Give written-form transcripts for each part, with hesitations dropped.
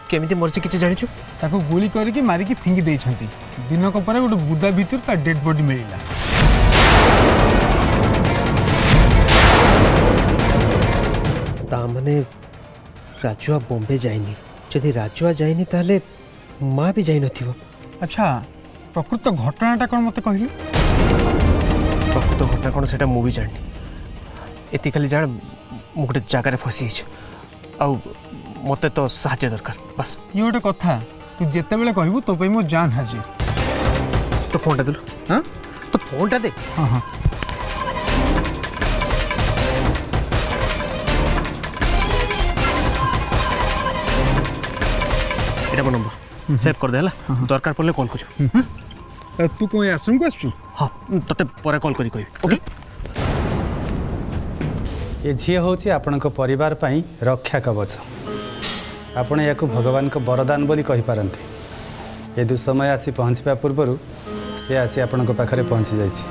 केमिति मरछि किछि जानिछु ताको गोली करके मारिकी फिंगी देइछंती दिनक परे गोटे बुदा भितर ता डेड बॉडी मिलिला ता माने राजुआ बॉम्बे जाइनी जदि राजुआ जाइनी ताले माँ भी जाई नथिवो अच्छा प्रकृत घटनाटा कौन मत कहलु प्रकृत घटना कौन सेटा मु भी जानी एति खाली जान मु गोटे जगार फसी आ मते तो साहाय्य दरकार बस ये गोटे कथा तू जेते बेले कहबू तो पई मो जान हाजिर तो फोनटा देलु हां तो फोनटा दे हां हां एटा मो नंबर सेव कर दे हला दरकार पड़ले कॉल कर तू कोई आश्रम को आछू हां तते परे कॉल करी कहबी ओके ये झी हूँ आपण परिवार पाई रक्षा कवच आपण या भगवान को वरदान बोली कहीपारती ये दुसमय आसी पहुँचवा पूर्वर सी आसी आपण पाखे पहुँची जाइए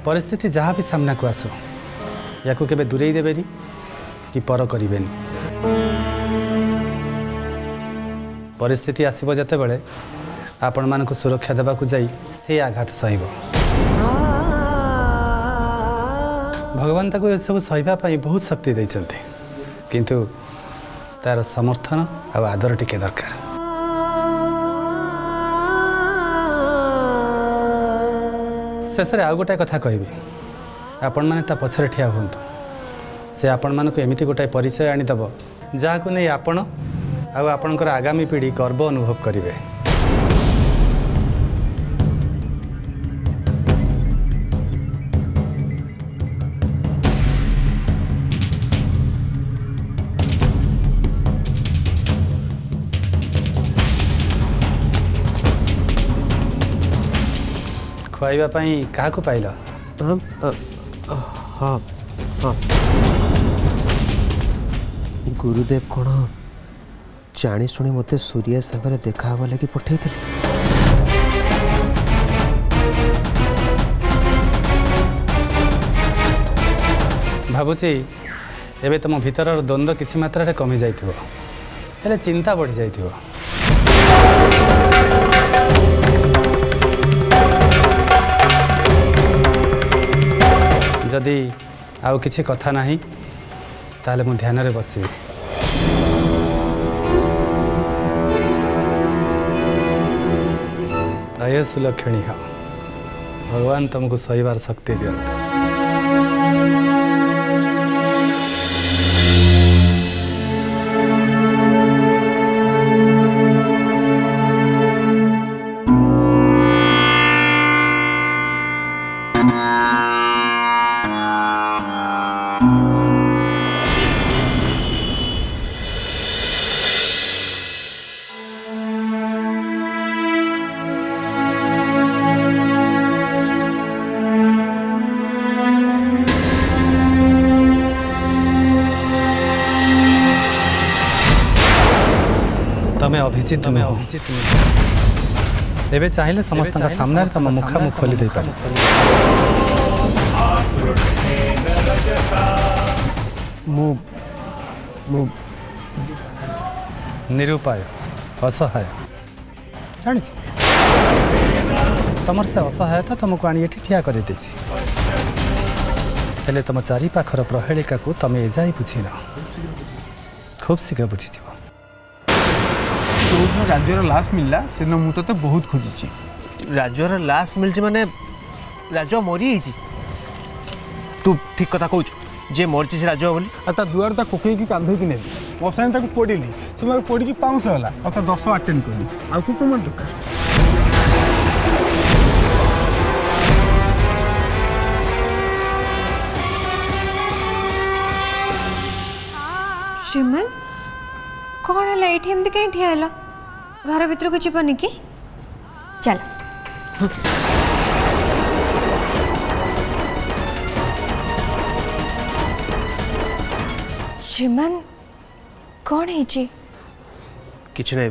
परिस्थिति जहाँ भी सामना को आसो या केबे दूरेई देबेनी कि पर करेनि परिस्थिति आसब जते बड़े आपण मानक सुरक्षा देवाक जाई से आघात सहब भगवान ताको सब सहीवाई बहुत शक्ति देइछन्ते किंतु तार समर्थन आ आदर टिके दरकार शेष आउ गोटाए कथा कहबी आपण माने ता पछरे ठिया हुंतु से आपण मानक एमिति गोटाए परिचय आनीदेव जहाँ नहीं आपण आपणकर आगामी पीढ़ी गर्व अनुभव करेंगे खुआइवाई क्या पाइल हाँ हाँ गुरुदेव कौन जानी शुणी मत सूर्य सागर देखा लगी पठे भावुची एबे तुम भीतर द्वंद्व किसी मात्रा कमी जाइथिबो हेले चिंता बढ़ी जाइथिबो जदि आउ किसी कथा नहीं ताले मु ध्यान रे बसबी आयुष लक्षणी हाँ भगवान तुमको सहीबार शक्ति दियंतु तमें अभिजित एबे चाहिए समस्त सामने तुम मुखा मुख खोली दे पार निरुपाय असहाय जानी तुम से असहायता तुमको आनी ठिया कर तुम चारिपाखर प्रहेलिका को तुम एजाई बुझीन खूब शीघ्र बुझीज राज्यर लाश मिलला से मु तो बहुत खोजी राजुआर लाश मिलची माने राजुआ मरी जाइए तू ठीक कथा कहू जे मरची से राजुआ बोली ता दुआर ता कोकई की कांधे की नेली मशानी ताको पोड़िली से मैं पोड़ी की पाउंस होला और 10 अटेंड करली आ को प्रमाण दरकार श्रीमान कौन है ये एमती कहीं ठिया है घर भर को जीवन कि चल श्रीमान कौन है किछ नहीं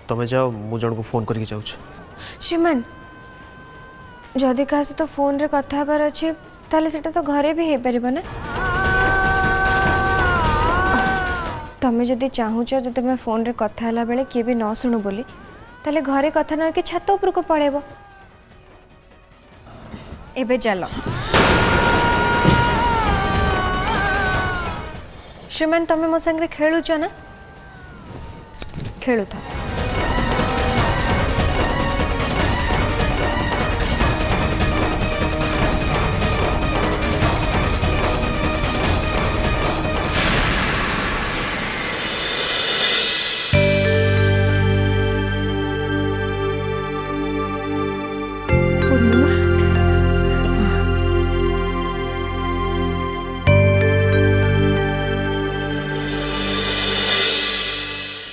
तुम्हें जाओ मु जन को फोन करके जाऊँ श्रीमान जदि क्या सहित फोन रे कथा हबार अच्छे ताले सेटा तो घरे भी हो पार ना तुम्हें जदि चाहूच जो तुम फोन रे कथा हला बेले किए भी न शुणु बोली ताले घरे कथा न कि छात उपर को पड़ेब एबे चलो श्रीमान तुम्हें मो संगे खेलुच ना खेलु था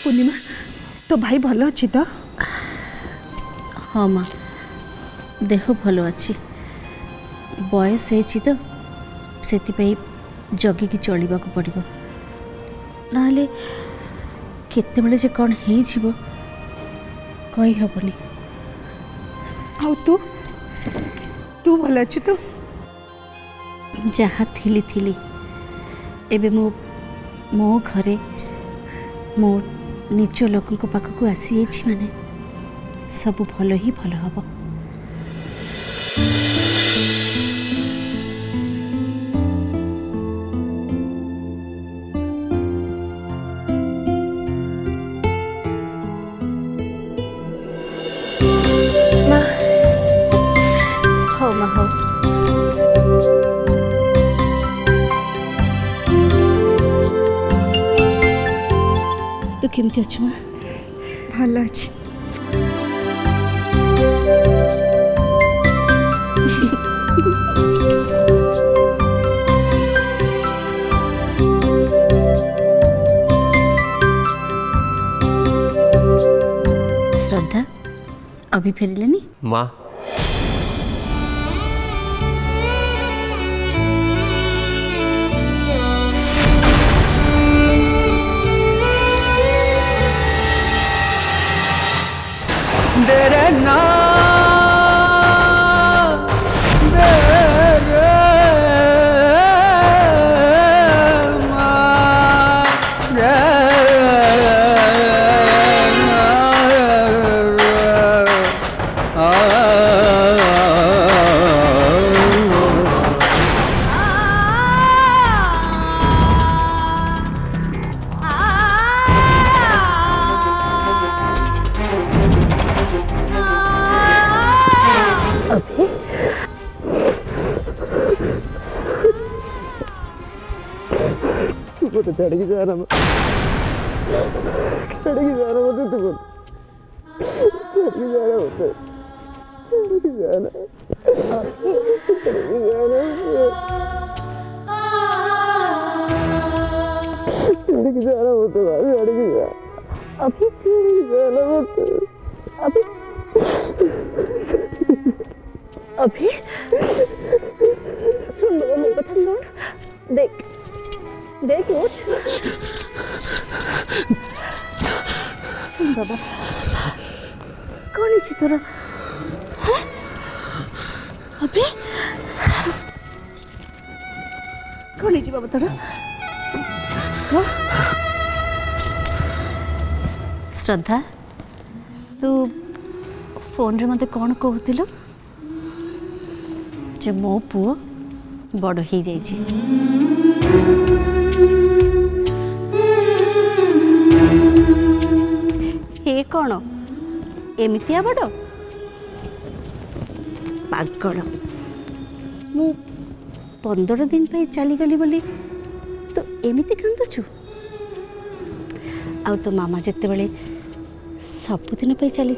पूर्णिमा तो भाई भल अच्छी तो हाँ माँ देह भल अच्छी बयस है तो से जगिकी चलवा पड़ो ना केते जे कौन हो कही हेनी आउ तू तू भल अच्छी तो जहाँ थी एबे मो घरे मो निज लोकों पाखक आसी माने सब भल ही भल हम हो माँ हो तू केमती अच्छु माँ भल अच्छी श्रद्धा अभी फेरिलेनी माँ तेरे ना चढ़ी जा रहा चढ़ी जा रहा होता तू चढ़ी जा रहा होता चढ़ी जाना चढ़ी जाना चढ़ी जा रहा होता चढ़ी जा अभी चढ़ी जाना होता अभी अभी सुन बाबा मेरी कथा सुन देख देख उठ सुन बाबा कौन है तोरा अभी कौन है बाबा तोरा श्रद्धा तू फोन रे मते कौन कहूतिलो जे मो पुओ बड़ हो जाइए हे कौन एमितिया बड़ पागल मु 15 दिन पे चलीगली बोली तो एमिति कांदुछु आ तो मामा जिते बड़े सबुदिन पे चली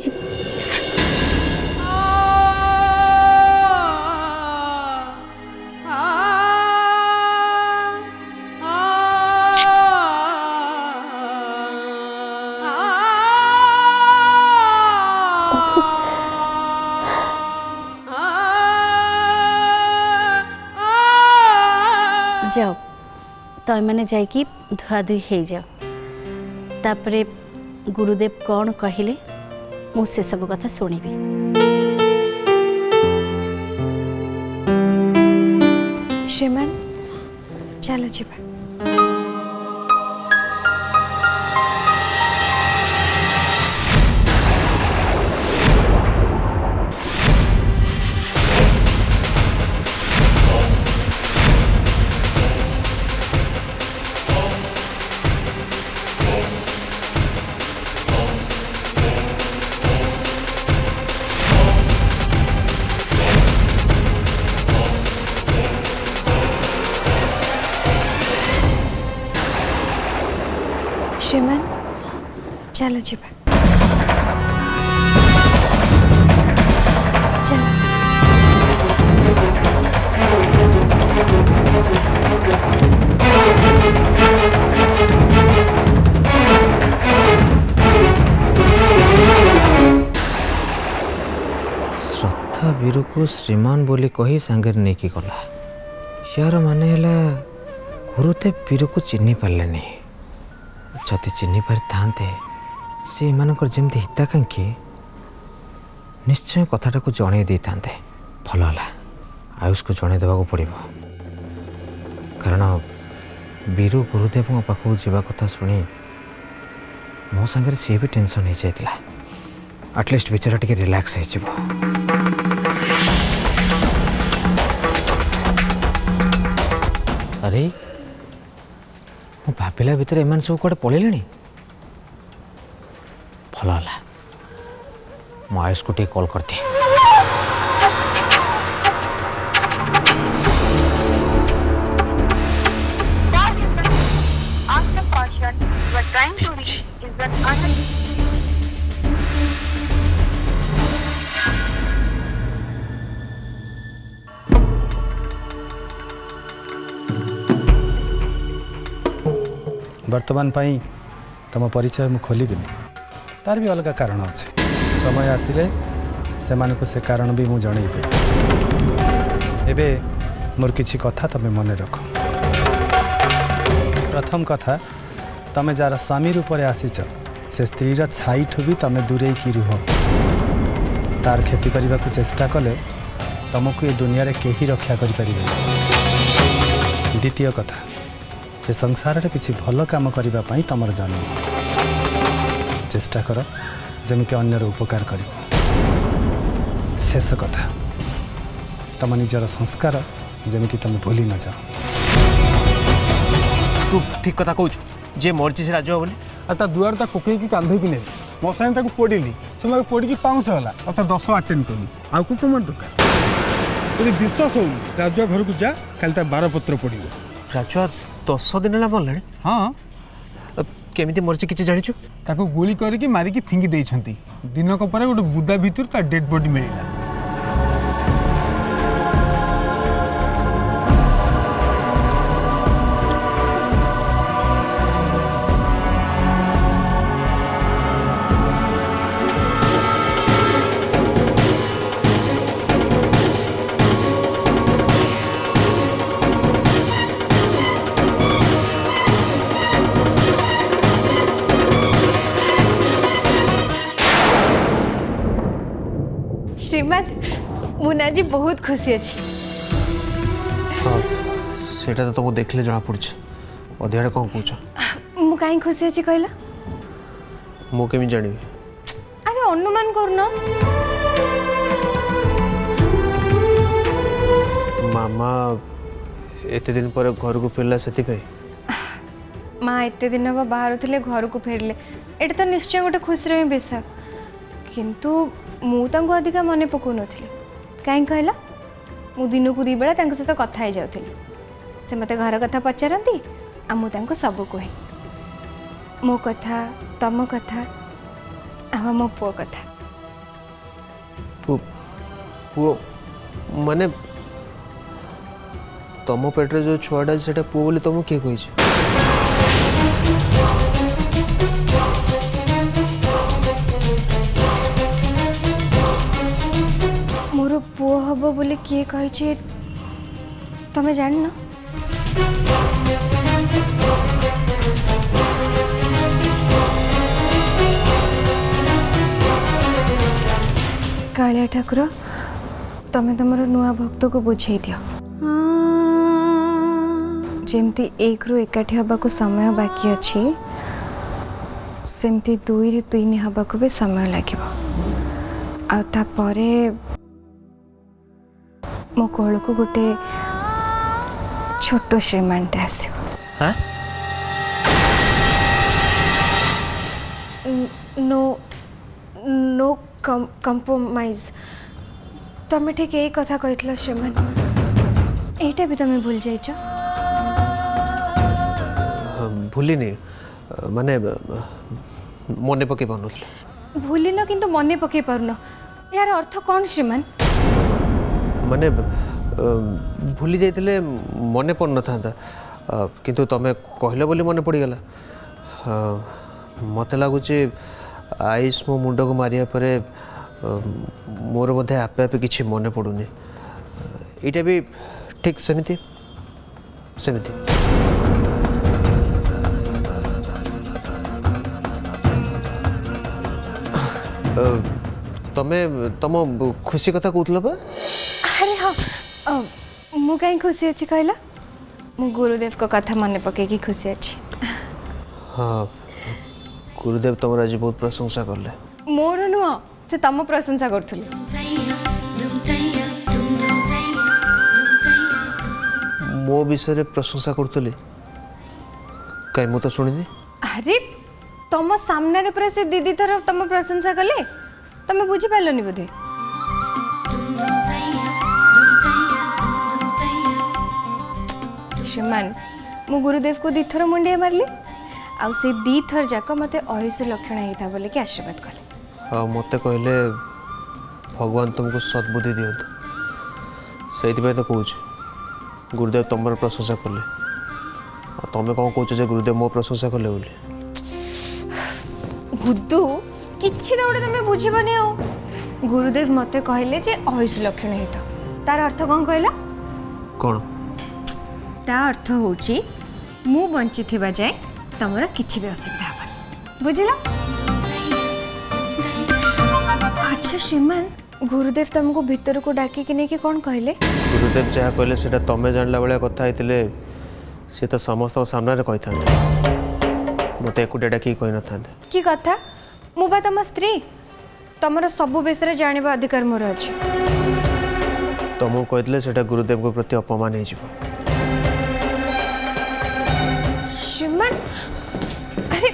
जाओ तो मैंने जाइकी धुआ धुई हो जाओ तापरे गुरुदेव कौन कहले मु से सब कथा शुणी श्रीमान चलो जीवा श्रीमान चलो जीवा चलो श्रद्धा वीरू को श्रीमान बोली कही सांगे नहीं की गला यार माने हला गुरुदेव वीरू को चिन्ह पारे जदि चिन्ह पारि था से जमी हिताकांक्षी निश्चय कथाटा को जन दे था भल है आयुष को जन देवा पड़ो कारण वीरू गुरुदेव पाखक जावा कथा शुणी मो सांगे सी भी टेंशन हो जाता आटलिस्ट बेचारा टे रिलैक्स हो अरे मु भाविला भितर एम सब कड़े पलैले भल है मु आयुष को टे कॉल करती वर्तमान पाई तुम परिचय मु खोलि तार भी अलग कारण अच्छे समय आसिले से कारण भी मु जनइबी एबे मोर किछि कथा तमे मन रख प्रथम कथा तमे जार स्वामी रूप में आसीच से स्त्रीर छाई ठू भी तमे दूरे की रुह तार क्षति करने को चेष्टा कले तुमको ये दुनिया रे केही रक्षा करि परिबे। द्वितीय कथा ये संसार किसी भल काम करने तुम जन्म चेष्टा कर जमीती अन्यर उपकार कर। शेष कथा तुम निजर संस्कार जमीती तुम भूली न जाओ। तू ठीक कथा कहू जे मर्जी से राज बोली ता दुआर ता कोकई की कांधे की नेली मो साइन ताको पोडिली से मगे पोडी की पाउंस होला ता 10 अटेंड करी आउ को कमर दुकान यदि विश्वास हो राजा घर को जा काल ता 12 पत्र पड़िबो। राजा 10 दिन है मरला हाँ केमिति मर्जी किसी जानिछु ताको गोली करके मारिकी फिंगी देइछंती दिनक परे गोटे बुदा भितर ता डेड बॉडी मिलिला। श्रीमान मुना जी बहुत खुशी अच्छी हाँ सेटा तो तुमको देखले जना पड़छ अधेड़ा कौन पूछ मु काई खुशी अच्छी कहला मु केमी जानिबी अरे अनुमान करना मामा एते दिन पर घर को फेरला सेति पे माँ एते दिन हम बाहर थे घर को फेरले एटा तो निश्चय गोटे खुशी रही बेसा किंतु मु तांको अधिका मन पकौ नथिली काई कहला मु दिन को दी बेला तांको सहित कथा हो जाउथिली से मते घर कथा पचारती आ मु तांको सब कहे मो कथा तम कथा आ मो पुओ कथा पुओ माने तम पेटरे जो छुआटा सेटा पुओ बोली तुमको किए कहिछ मोर पुओ हबो बोली किए कहिछे तमे जान ना कालिया ठाकुर तमे तमर नुआ भक्त को बुझे दियो जेमती एक रु एकाठी हबा को समय बाकी अच्छी सेमती 2 रु 3 हबा को भी समय लागिबो आ ता परे मो कोल को गोटे छोटो श्रीमानटे आसिबो हां नो कंप्रोमाइज तमे ठीक यही कथा कहथिला श्रीमान एटा भी तमे भूल जाइछ भूलिनी ମାନେ ମନେ ପକେଇ ପାରୁନଥିଲି। ଭୁଲିନ କିନ୍ତୁ ମନେ ପକେଇ ପାରୁନ, ଏହାର ଅର୍ଥ କ'ଣ ଶ୍ରୀମାନ? ମାନେ ଭୁଲି ଯାଇଥିଲେ ମନେ ପଡ଼ୁନଥାନ୍ତା, କିନ୍ତୁ ତମେ କହିଲ ବୋଲି ମନେ ପଡ଼ିଗଲା। ମୋତେ ଲାଗୁଛି ଆଇସ୍ ମୋ ମୁଣ୍ଡକୁ ମାରିବା ପରେ ମୋର ବୋଧେ ଆପେ ଆପେ କିଛି ମନେ ପଡ଼ୁନି। ଏଇଟା ବି ଠିକ୍ ସେମିତି ସେମିତି। ତମେ ତମ ଖୁସି କଥା କହୁଥିଲ ବା? ଆରେ ହଁ, ମୁଁ କାହିଁ ଖୁସି ଅଛି କହିଲ? ମୁଁ ଗୁରୁଦେବଙ୍କ କଥା ମନେ ପକେଇକି ଖୁସି ଅଛି। ହଁ, ଗୁରୁଦେବ ତମର ଆଜି ବହୁତ ପ୍ରଶଂସା କଲେ। ମୋର ନୁହଁ, ସେ ତମ ପ୍ରଶଂସା କରୁଥିଲେ। ମୋ ବିଷୟରେ ପ୍ରଶଂସା କରୁଥିଲି? କାଇଁ ମୁଁ ତ ଶୁଣିନି। ଆରେ ତମ ସାମ୍ନାରେ ପୁରା ସେ ଦିଦି ଥର ତମ ପ୍ରଶଂସା କଲେ, ତମେ ବୁଝିପାରିଲନି ବୋଧେ? श्रीमान, मु गुरुदेव को 2 थर मुंडिया मारली, आउ से 2 थर जाक मते अयुष लक्षण होता बोले कि आशीर्वाद कले। हाँ, मते कहले भगवान तुमको सद्बुद्धि दियंतु, से तो कहूँ गुरुदेव तुम प्रशंसा कले। तुम कौन कौच जे गुरुदेव मो प्रशंसा कले बोली? बुद्धू किछि तो गोटे तुम बुझीबनी। आ गुरुदेव मते कहले जे अयुष लक्षण होता, तार अर्थ कौन कहला? कौन? ता अर्थ होची मु बंची थिबा जाए तमरा किछि भी असुविधा हबा, बुझिला? अच्छा श्रीमान, गुरुदेव तुमको भीतर को डाकी कि नहीं कि कौन कहले? गुरुदेव जहाँ कहले सेटा तमे जानला बेले कथा होइतिले, से तो समस्त सामने कही था, मत एकुटिया डाकी कही न था। की कथा? मु बा तम स्त्री, तमर सबु विषय जानवा अधिकार मोर अछि। तुमको कहते सेटा गुरुदेव को प्रति अपमान हो। श्रीमान, अरे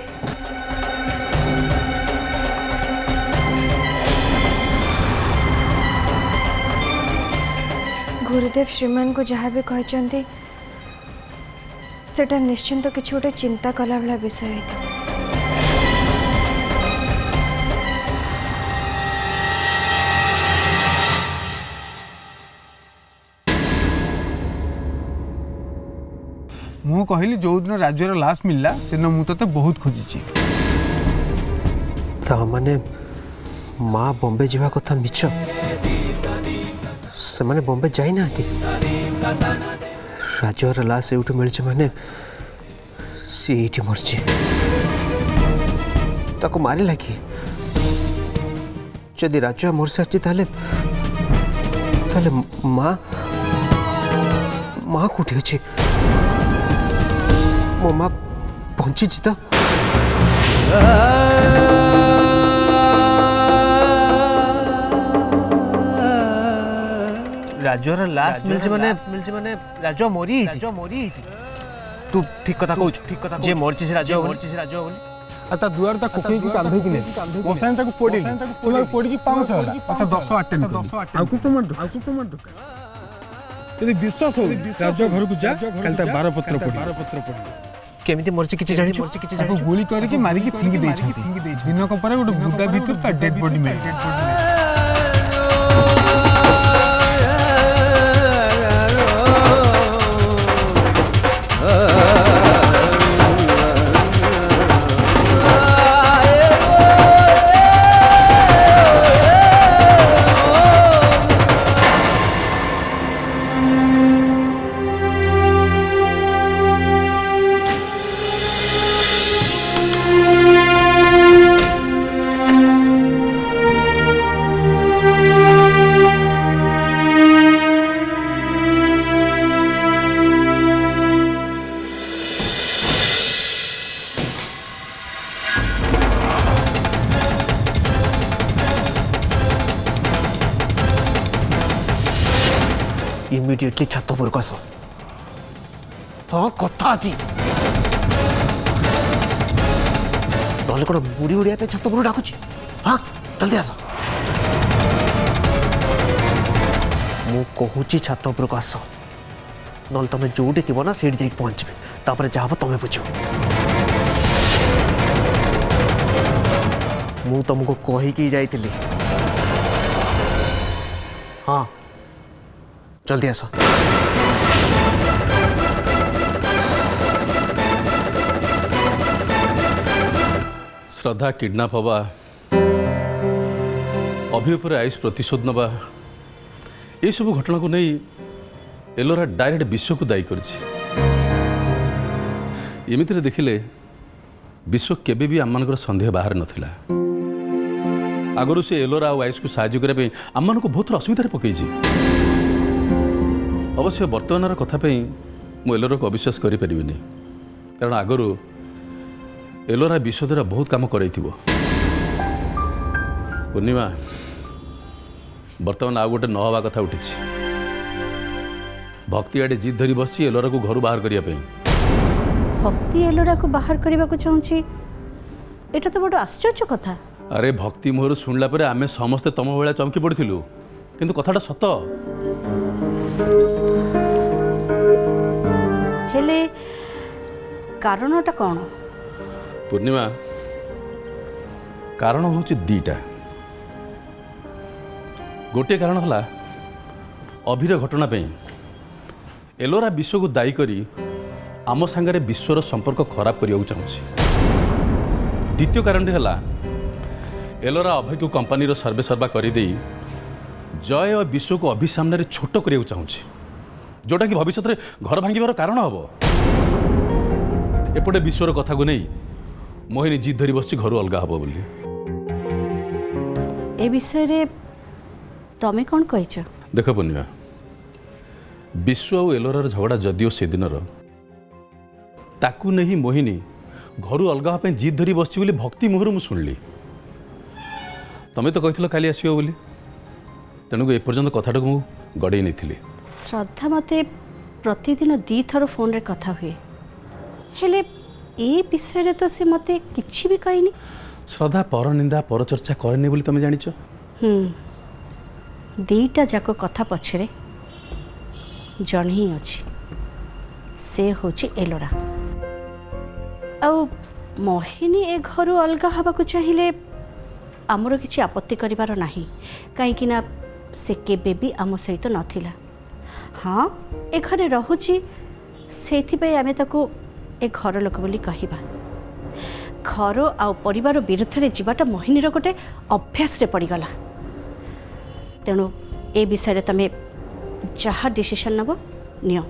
गुरुदेव श्रीमान को जहाँ भी कहते सेटा निश्चिंत किसी गोटे चिंता कला वाला विषय होता। ମୁଁ କହିଲି ଯୋଉ ଦିନ ରାଜ୍ୟର ଲାଶ ମିଳିଲା ସେଦିନ ମୁଁ ତତେ ବହୁତ ଖୋଜିଛି। ता माने माँ बॉम्बे जीवा कथा मिछ? से माने बॉम्बे जाई ना थी? राजर लाश एउठी मिलছে माने सी एठी मरछि, ताको मारी लागी। जदि राजा मर सारछि ताले ताले माँ माँ कोठी अछि? मो माँ पहुंची तो? राजर लाश मिलছে মানে राजा मरी तू ठीक कथा कहू, ठीक कथा जे मरछि से राजा बोली। आ ता दुआर ता कोकेई की कांधे कि नहीं मो साइन ताको पोडिली, समय पोडी की 500 होला, आ ता 10 अटेंड कर। आ को प्रमाण दो, यदि विश्वास हो राजा घर को जा, कल ता 12 पत्र पोडी। केमिति मरछि किछि जानि छु? ताको गोली करी के मारी के फिंगी देइ छथि। दिनक परे गोटे बुदा भीतर ता डेड बॉडी मिल। इमिडिएटली छत पर कस। तो कथा अच्छी नहले कौन बुड़ी उड़िया पे छत पर डाकुची? हाँ जल्दी आस। मु कहूची छत पर आस, ना तुम जोटी थी ना से पहुंचे, तापर जहाँ तुम बुझ। ମୁଁ ତମକୁ କହିକି ଯାଇଥିଲି। ହଁ ଜଲ୍ଦି ଆସ। श्रद्धा किडनैप हवा अभी पर आयुष प्रतिशोध नवा ये सब घटना को नहीं एलोरा डायरेक्ट विश्व को दायी करमिति देखिले विश्व केबे भी आम सन्देह बाहर नथिला। आगु से एलोरा और आयुष को साहाय्य करने आम को बहुत असुविधा पकई। अवश्य बर्तमान कथा मु एलोरा को अविश्वास करें कारण आगु एलोरा विश्व द्वारा बहुत काम कर पूर्णिमा बर्तमान आउ गोटे न हवा कथा उठी। भक्ति आड़े जिद धरी बस एलोरा को घर बाहर करने। भक्ति एलोरा को बाहर करने को चाहूँगी एटा तो बड़ आश्चर्य कथा। अरे भक्ति मुहर शुणला पर आमे समस्ते तम भाया चमकी पड़िलु किंतु कथाटा सत। हेले कारणटा कौन? पूर्णिमा कारण हूँ दीटा। गोटे कारण है अभिर घटना पे एलोरा विश्व को दायी करी आम सांगरे विश्वर संपर्क खराब करने को चाहूँगी। द्वितीय कारण है एलोरा अभय को कंपनी सर्वे सर्वा करदे जय और विश्व को अभि सामने छोट करने को चाहूँगी जोटा कि भविष्य में घर भांगार कारण हम। एपटे विश्वर कथा को नहीं मोहिनी जिद धरी बस घर अलग हम बोली। ए विषय रे तमे कौन कहिछ? देख पूर्णिमा विश्व और एलोरार झगड़ा जदिओ से दिन ताकू नहीं मोहिनी घर अलग हाँ जिद धरी बस भक्ति मुहर मु शुणिली। तमें तो कही काली आसो बोली तेणुक एपर्यंत कथाटा को गड़े नहीं। श्रद्धा मते प्रतिदिन 2 थर फोन रे कथा हुए हेले ए विषय रे तो से मते किछि भी कहनी। श्रद्धा पर निंदा पर चर्चा करनी बोली तुम जानिच। 2टा जाक कथा पछरे जन ही अच्छी से होची एलोरा आ मोहिनी ए घर अलग हवा को चाहिए आमर किसी आपत्ति करिवार नाही कहीं ना से केबे भी आम सहित नथिला। हाँ ए घरे रहुची सेथिपई आमे ताको ए घर लोक बोली कहिबा। घर आ परिवार विरुद्ध रे जीवाटा मोहिनीर गोटे अभ्यास रे पड़ीगला। तेणु ए विषय रे तमे जहाँ डिसीजन नब नियो।